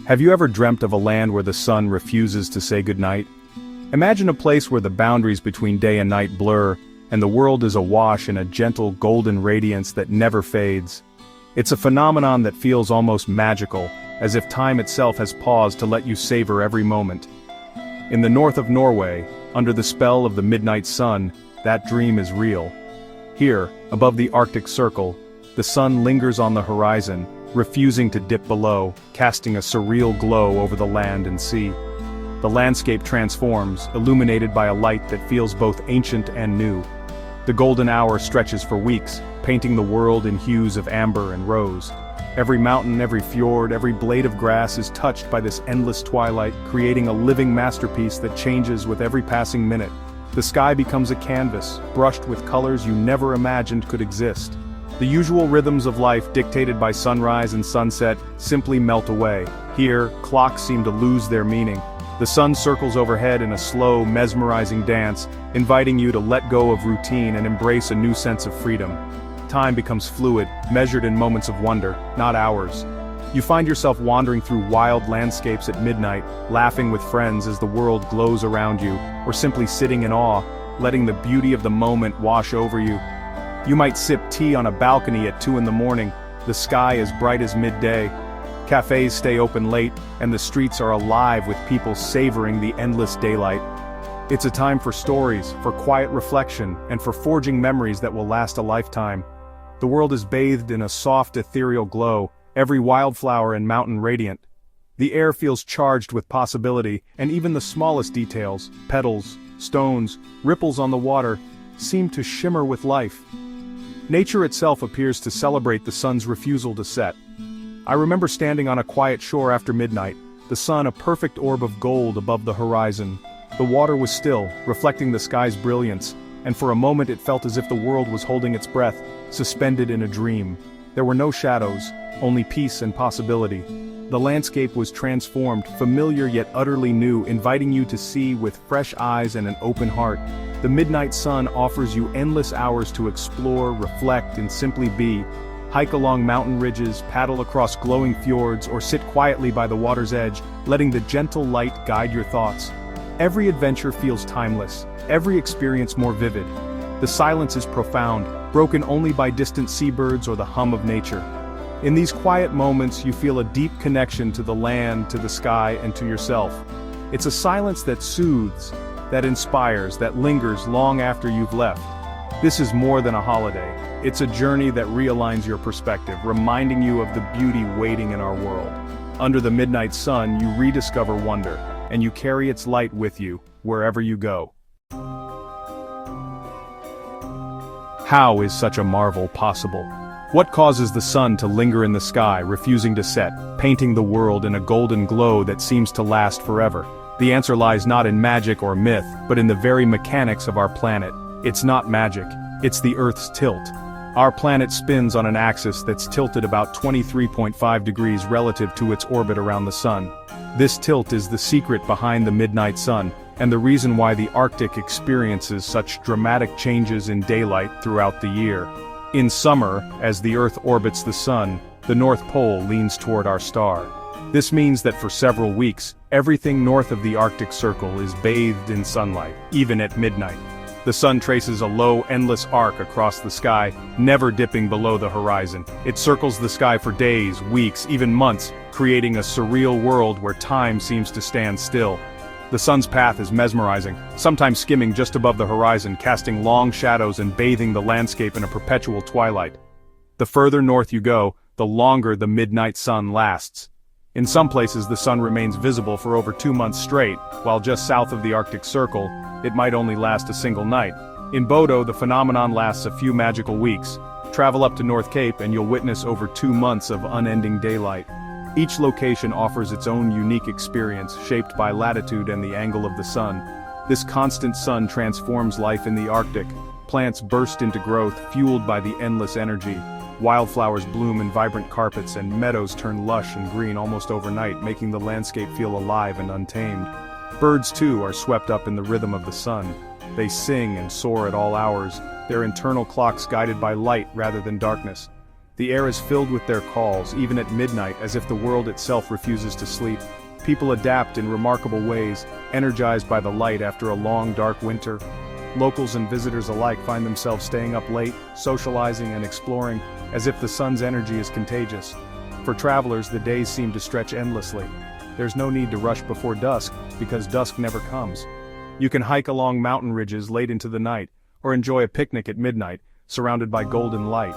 Have you ever dreamt of a land where the sun refuses to say goodnight? Imagine a place where the boundaries between day and night blur, and the world is awash in a gentle golden radiance that never fades. It's a phenomenon that feels almost magical, as if time itself has paused to let you savor every moment. In the north of Norway, under the spell of the midnight sun, that dream is real. Here, above the Arctic Circle, the sun lingers on the horizon, refusing to dip below, casting a surreal glow over the land and sea. The landscape transforms, illuminated by a light that feels both ancient and new. The golden hour stretches for weeks, painting the world in hues of amber and rose. Every mountain, every fjord, every blade of grass is touched by this endless twilight, creating a living masterpiece that changes with every passing minute. The sky becomes a canvas, brushed with colors you never imagined could exist. The usual rhythms of life dictated by sunrise and sunset simply melt away. Here, clocks seem to lose their meaning. The sun circles overhead in a slow, mesmerizing dance, inviting you to let go of routine and embrace a new sense of freedom. Time becomes fluid, measured in moments of wonder, not hours. You find yourself wandering through wild landscapes at midnight, laughing with friends as the world glows around you, or simply sitting in awe, letting the beauty of the moment wash over you. You might sip tea on a balcony at 2 in the morning, the sky as bright as midday. Cafes stay open late, and the streets are alive with people savoring the endless daylight. It's a time for stories, for quiet reflection, and for forging memories that will last a lifetime. The world is bathed in a soft ethereal glow, every wildflower and mountain radiant. The air feels charged with possibility, and even the smallest details, petals, stones, ripples on the water, seem to shimmer with life. Nature itself appears to celebrate the sun's refusal to set. I remember standing on a quiet shore after midnight, the sun a perfect orb of gold above the horizon. The water was still, reflecting the sky's brilliance, and for a moment it felt as if the world was holding its breath, suspended in a dream. There were no shadows, only peace and possibility. The landscape was transformed, familiar yet utterly new, inviting you to see with fresh eyes and an open heart. The midnight sun offers you endless hours to explore, reflect, and simply be. Hike along mountain ridges, paddle across glowing fjords, or sit quietly by the water's edge, letting the gentle light guide your thoughts. Every adventure feels timeless, every experience more vivid. The silence is profound, broken only by distant seabirds or the hum of nature. In these quiet moments you feel a deep connection to the land, to the sky, and to yourself. It's a silence that soothes, that inspires, that lingers long after you've left. This is more than a holiday. It's a journey that realigns your perspective, reminding you of the beauty waiting in our world. Under the midnight sun, you rediscover wonder, and you carry its light with you, wherever you go. How is such a marvel possible? What causes the sun to linger in the sky, refusing to set, painting the world in a golden glow that seems to last forever? The answer lies not in magic or myth, but in the very mechanics of our planet. It's not magic, it's the Earth's tilt. Our planet spins on an axis that's tilted about 23.5 degrees relative to its orbit around the sun. This tilt is the secret behind the midnight sun, and the reason why the Arctic experiences such dramatic changes in daylight throughout the year. In summer, as the Earth orbits the sun, the North Pole leans toward our star. This means that for several weeks, everything north of the Arctic Circle is bathed in sunlight, even at midnight. The sun traces a low, endless arc across the sky, never dipping below the horizon. It circles the sky for days, weeks, even months, creating a surreal world where time seems to stand still. The sun's path is mesmerizing, sometimes skimming just above the horizon, casting long shadows and bathing the landscape in a perpetual twilight. The further north you go, the longer the midnight sun lasts. In some places the sun remains visible for over 2 months straight, while just south of the Arctic Circle, it might only last a single night. In Bodo, the phenomenon lasts a few magical weeks. Travel up to North Cape and you'll witness over 2 months of unending daylight. Each location offers its own unique experience, shaped by latitude and the angle of the sun. This constant sun transforms life in the Arctic. Plants burst into growth, fueled by the endless energy. Wildflowers bloom in vibrant carpets, and meadows turn lush and green almost overnight, making the landscape feel alive and untamed. Birds, too, are swept up in the rhythm of the sun. They sing and soar at all hours, their internal clocks guided by light rather than darkness. The air is filled with their calls, even at midnight, as if the world itself refuses to sleep. People adapt in remarkable ways, energized by the light after a long, dark winter. Locals and visitors alike find themselves staying up late, socializing and exploring, as if the sun's energy is contagious. For travelers, the days seem to stretch endlessly. There's no need to rush before dusk, because dusk never comes. You can hike along mountain ridges late into the night, or enjoy a picnic at midnight, surrounded by golden light,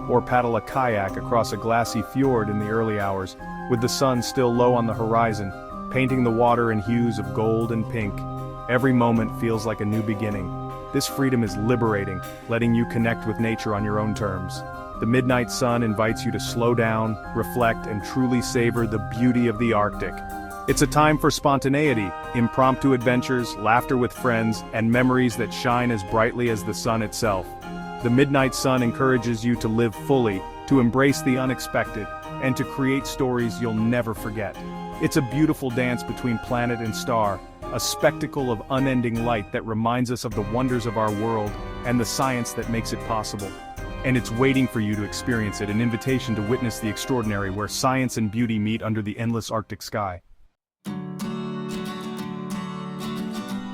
or paddle a kayak across a glassy fjord in the early hours, with the sun still low on the horizon, painting the water in hues of gold and pink. Every moment feels like a new beginning. This freedom is liberating, letting you connect with nature on your own terms. The midnight sun invites you to slow down, reflect, and truly savor the beauty of the Arctic. It's a time for spontaneity, impromptu adventures, laughter with friends, and memories that shine as brightly as the sun itself. The midnight sun encourages you to live fully, to embrace the unexpected, and to create stories you'll never forget. It's a beautiful dance between planet and star, a spectacle of unending light that reminds us of the wonders of our world and the science that makes it possible. And it's waiting for you to experience it, an invitation to witness the extraordinary where science and beauty meet under the endless Arctic sky.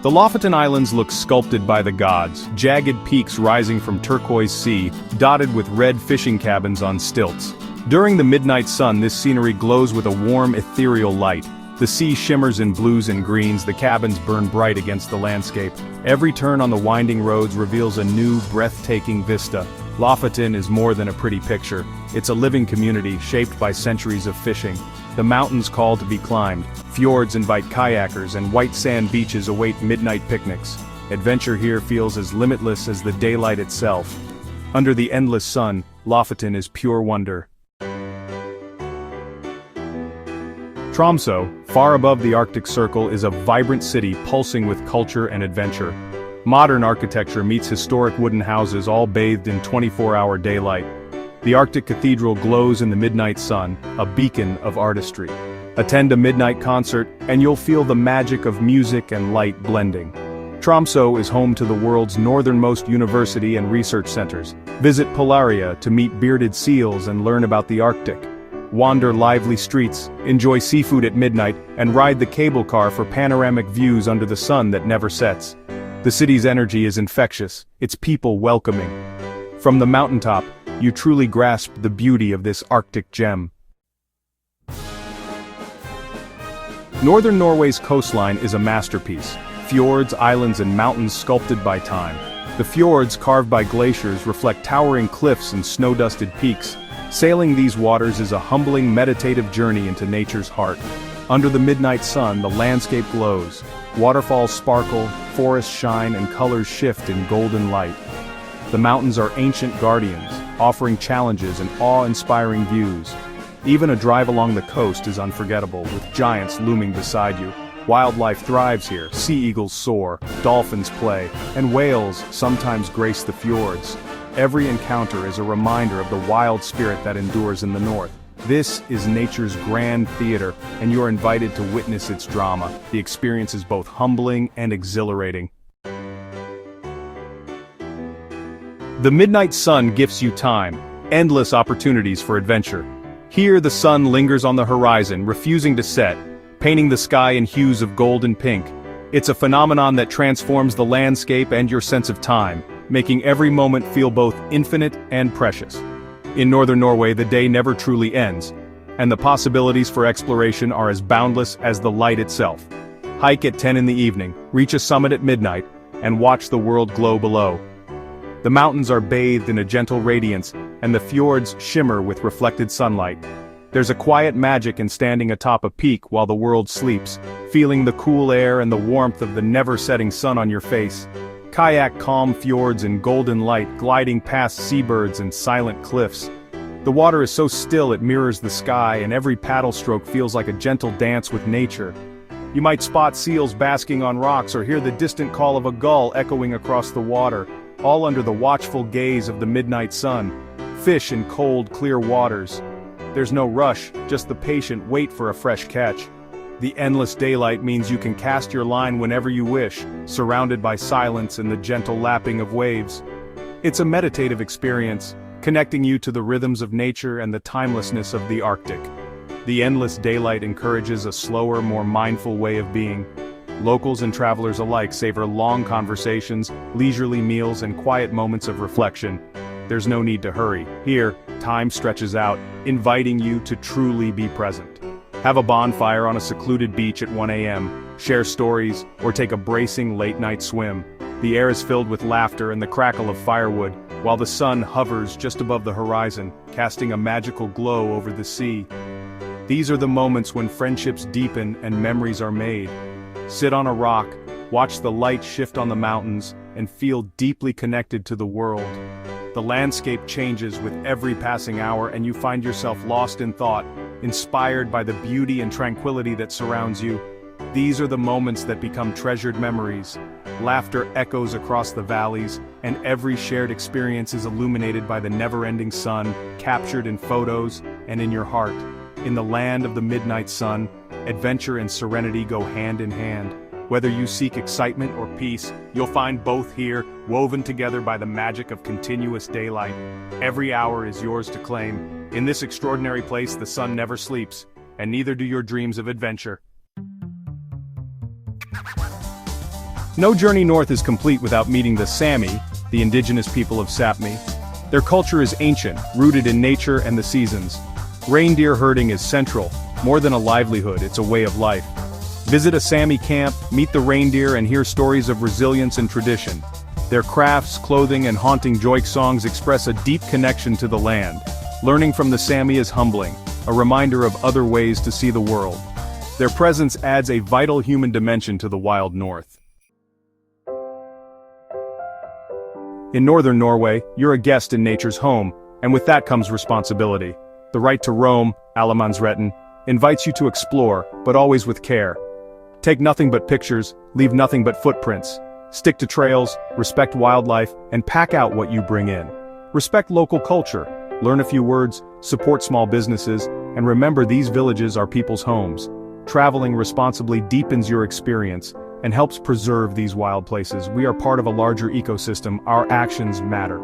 The Lofoten Islands look sculpted by the gods, jagged peaks rising from turquoise sea, dotted with red fishing cabins on stilts. During the midnight sun, this scenery glows with a warm, ethereal light. The sea shimmers in blues and greens, the cabins burn bright against the landscape. Every turn on the winding roads reveals a new, breathtaking vista. Lofoten is more than a pretty picture. It's a living community shaped by centuries of fishing. The mountains call to be climbed, fjords invite kayakers, and white sand beaches await midnight picnics. Adventure here feels as limitless as the daylight itself. Under the endless sun, Lofoten is pure wonder. Tromsø, far above the Arctic Circle, is a vibrant city pulsing with culture and adventure. Modern architecture meets historic wooden houses, all bathed in 24-hour daylight. The Arctic Cathedral glows in the midnight sun, a beacon of artistry. Attend a midnight concert, and you'll feel the magic of music and light blending. Tromsø is home to the world's northernmost university and research centers. Visit Polaria to meet bearded seals and learn about the Arctic. Wander lively streets, enjoy seafood at midnight, and ride the cable car for panoramic views under the sun that never sets. The city's energy is infectious, its people welcoming. From the mountaintop, you truly grasp the beauty of this Arctic gem. Northern Norway's coastline is a masterpiece. Fjords, islands, and mountains sculpted by time. The fjords, carved by glaciers, reflect towering cliffs and snow-dusted peaks. Sailing these waters is a humbling, meditative journey into nature's heart. Under the midnight sun, the landscape glows. Waterfalls sparkle, forests shine, and colors shift in golden light. The mountains are ancient guardians, offering challenges and awe-inspiring views. Even a drive along the coast is unforgettable, with giants looming beside you. Wildlife thrives here. Sea eagles soar, dolphins play, and whales sometimes grace the fjords. Every encounter is a reminder of the wild spirit that endures in the north. This is nature's grand theater, and you're invited to witness its drama. The experience is both humbling and exhilarating. The midnight sun gifts you time, endless opportunities for adventure. Here the sun lingers on the horizon, refusing to set, painting the sky in hues of gold and pink. It's a phenomenon that transforms the landscape and your sense of time, making every moment feel both infinite and precious. In northern Norway, the day never truly ends, and the possibilities for exploration are as boundless as the light itself. Hike at 10 in the evening, reach a summit at midnight, and watch the world glow below. The mountains are bathed in a gentle radiance, and the fjords shimmer with reflected sunlight. There's a quiet magic in standing atop a peak while the world sleeps, feeling the cool air and the warmth of the never-setting sun on your face. Kayak calm fjords in golden light, gliding past seabirds and silent cliffs. The water is so still it mirrors the sky, and every paddle stroke feels like a gentle dance with nature. You might spot seals basking on rocks or hear the distant call of a gull echoing across the water, all under the watchful gaze of the midnight sun. Fish in cold, clear waters. There's no rush, just the patient wait for a fresh catch. The endless daylight means you can cast your line whenever you wish, surrounded by silence and the gentle lapping of waves. It's a meditative experience, connecting you to the rhythms of nature and the timelessness of the Arctic. The endless daylight encourages a slower, more mindful way of being. Locals and travelers alike savor long conversations, leisurely meals, and quiet moments of reflection. There's no need to hurry. Here, time stretches out, inviting you to truly be present. Have a bonfire on a secluded beach at 1 a.m., share stories, or take a bracing late-night swim. The air is filled with laughter and the crackle of firewood, while the sun hovers just above the horizon, casting a magical glow over the sea. These are the moments when friendships deepen and memories are made. Sit on a rock, watch the light shift on the mountains, and feel deeply connected to the world. The landscape changes with every passing hour, and you find yourself lost in thought, inspired by the beauty and tranquility that surrounds you. These are the moments that become treasured memories. Laughter echoes across the valleys, and every shared experience is illuminated by the never-ending sun, captured in photos and in your heart. In the land of the midnight sun, adventure and serenity go hand in hand. Whether you seek excitement or peace, you'll find both here, woven together by the magic of continuous daylight. Every hour is yours to claim. In this extraordinary place, the sun never sleeps, and neither do your dreams of adventure. No journey north is complete without meeting the Sami, the indigenous people of Sapmi. Their culture is ancient, rooted in nature and the seasons. Reindeer herding is central. More than a livelihood, it's a way of life. Visit a Sami camp, meet the reindeer, and hear stories of resilience and tradition. Their crafts, clothing, and haunting joik songs express a deep connection to the land. Learning from the Sami is humbling, a reminder of other ways to see the world. Their presence adds a vital human dimension to the wild north. In northern Norway, you're a guest in nature's home, and with that comes responsibility. The right to roam, allemannsretten, invites you to explore, but always with care. Take nothing but pictures, leave nothing but footprints. Stick to trails, respect wildlife, and pack out what you bring in. Respect local culture, learn a few words, support small businesses, and remember these villages are people's homes. Traveling responsibly deepens your experience and helps preserve these wild places. We are part of a larger ecosystem. Our actions matter.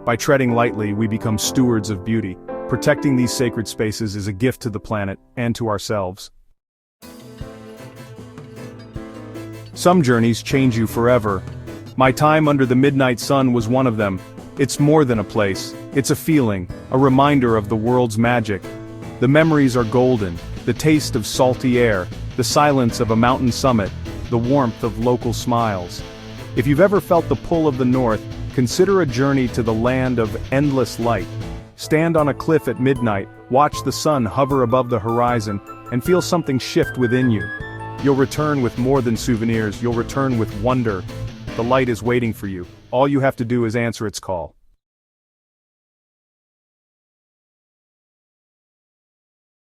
By treading lightly, we become stewards of beauty. Protecting these sacred spaces is a gift to the planet and to ourselves. Some journeys change you forever. My time under the midnight sun was one of them. It's more than a place, it's a feeling, a reminder of the world's magic. The memories are golden, the taste of salty air, the silence of a mountain summit, the warmth of local smiles. If you've ever felt the pull of the north, consider a journey to the land of endless light. Stand on a cliff at midnight, watch the sun hover above the horizon, and feel something shift within you. You'll return with more than souvenirs, you'll return with wonder. The light is waiting for you. All you have to do is answer its call.